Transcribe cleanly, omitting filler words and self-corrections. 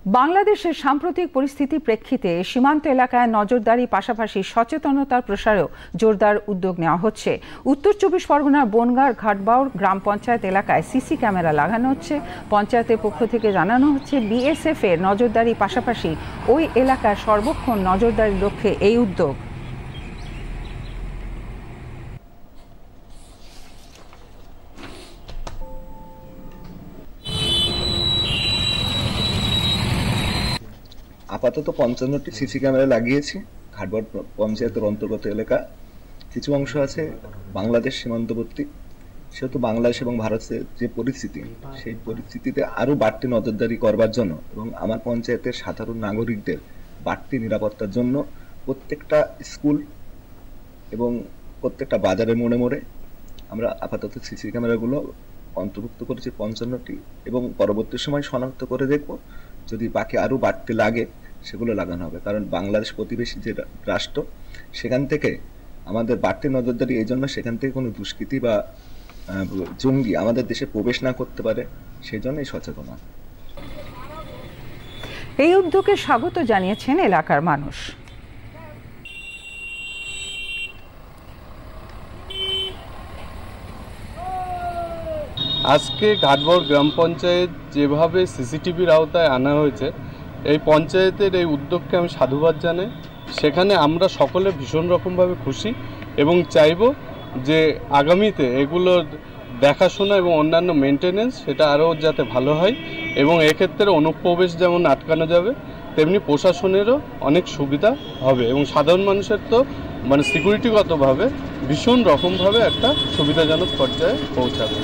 বাংলাদেশের সাম্প্রতিক পরিস্থিতির প্রেক্ষিতে সীমান্ত এলাকায় নজরদারি পাশাপাশি সচেতনতার প্রসারেও জোরদার উদ্যোগ নেওয়া হচ্ছে। উত্তর 24 পরগনার বনগাঁর ঘাটবাউর গ্রাম পঞ্চায়েত এলাকায় সিসি ক্যামেরা লাগানো হচ্ছে। পঞ্চায়েতের পক্ষ থেকে জানানো হচ্ছে, বিএসএফ এর নজরদারি পাশাপাশি ওই এলাকার সর্বক্ষণ নজরদারির লক্ষ্যে এই উদ্যোগ। আপাতত 55টি সিসি ক্যামেরা লাগিয়েছি ঘাটবাউর পঞ্চায়েতের অন্তর্গত এলাকা। কিছু অংশ আছে বাংলাদেশ সীমান্তবর্তী, সেহেতু বাংলাদেশ এবং ভারতের যে পরিস্থিতি, সেই পরিস্থিতিতে আরও বাড়তি নজরদারি করবার জন্য এবং আমার পঞ্চায়েতের সাধারণ নাগরিকদের বাড়তি নিরাপত্তার জন্য প্রত্যেকটা স্কুল এবং প্রত্যেকটা বাজারের মোড়ে মোড়ে আমরা আপাতত সিসি ক্যামেরাগুলো অন্তর্ভুক্ত করেছি 55টি, এবং পরবর্তী সময় শনাক্ত করে দেখব, যদি বাকি আরও বাড়তি লাগে সেগুলো লাগানো হবে। কারণ বাংলাদেশ প্রতিবেশী যে রাষ্ট্র, সেখান থেকে আমাদের বাড়তি নজরদারি এই জন্য, সেখান থেকে কোনো দুষ্কৃতি বা জঙ্গি আমাদের দেশে প্রবেশ না করতে পারে, সেই জন্যই সচেতনতা। এই উদ্যোগে স্বাগত জানিয়েছেন এলাকার মানুষ। আজকে ঘাটবাউর গ্রাম পঞ্চায়েত যেভাবে সিসিটিভির আওতায় আনা হয়েছে, এই পঞ্চায়েতের এই উদ্যোগকে আমি সাধুবাদ জানাই। সেখানে আমরা সকলে ভীষণ রকমভাবে খুশি এবং চাইব যে আগামীতে এগুলোর দেখাশোনা এবং অন্যান্য মেনটেনেন্স সেটা আরও যাতে ভালো হয়, এবং এক্ষেত্রে অনুপ্রবেশ যেমন আটকানো যাবে, তেমনি প্রশাসনেরও অনেক সুবিধা হবে এবং সাধারণ মানুষের তো সিকিউরিটিগতভাবে ভীষণ রকমভাবে একটা সুবিধাজনক পর্যায়ে পৌঁছাবে।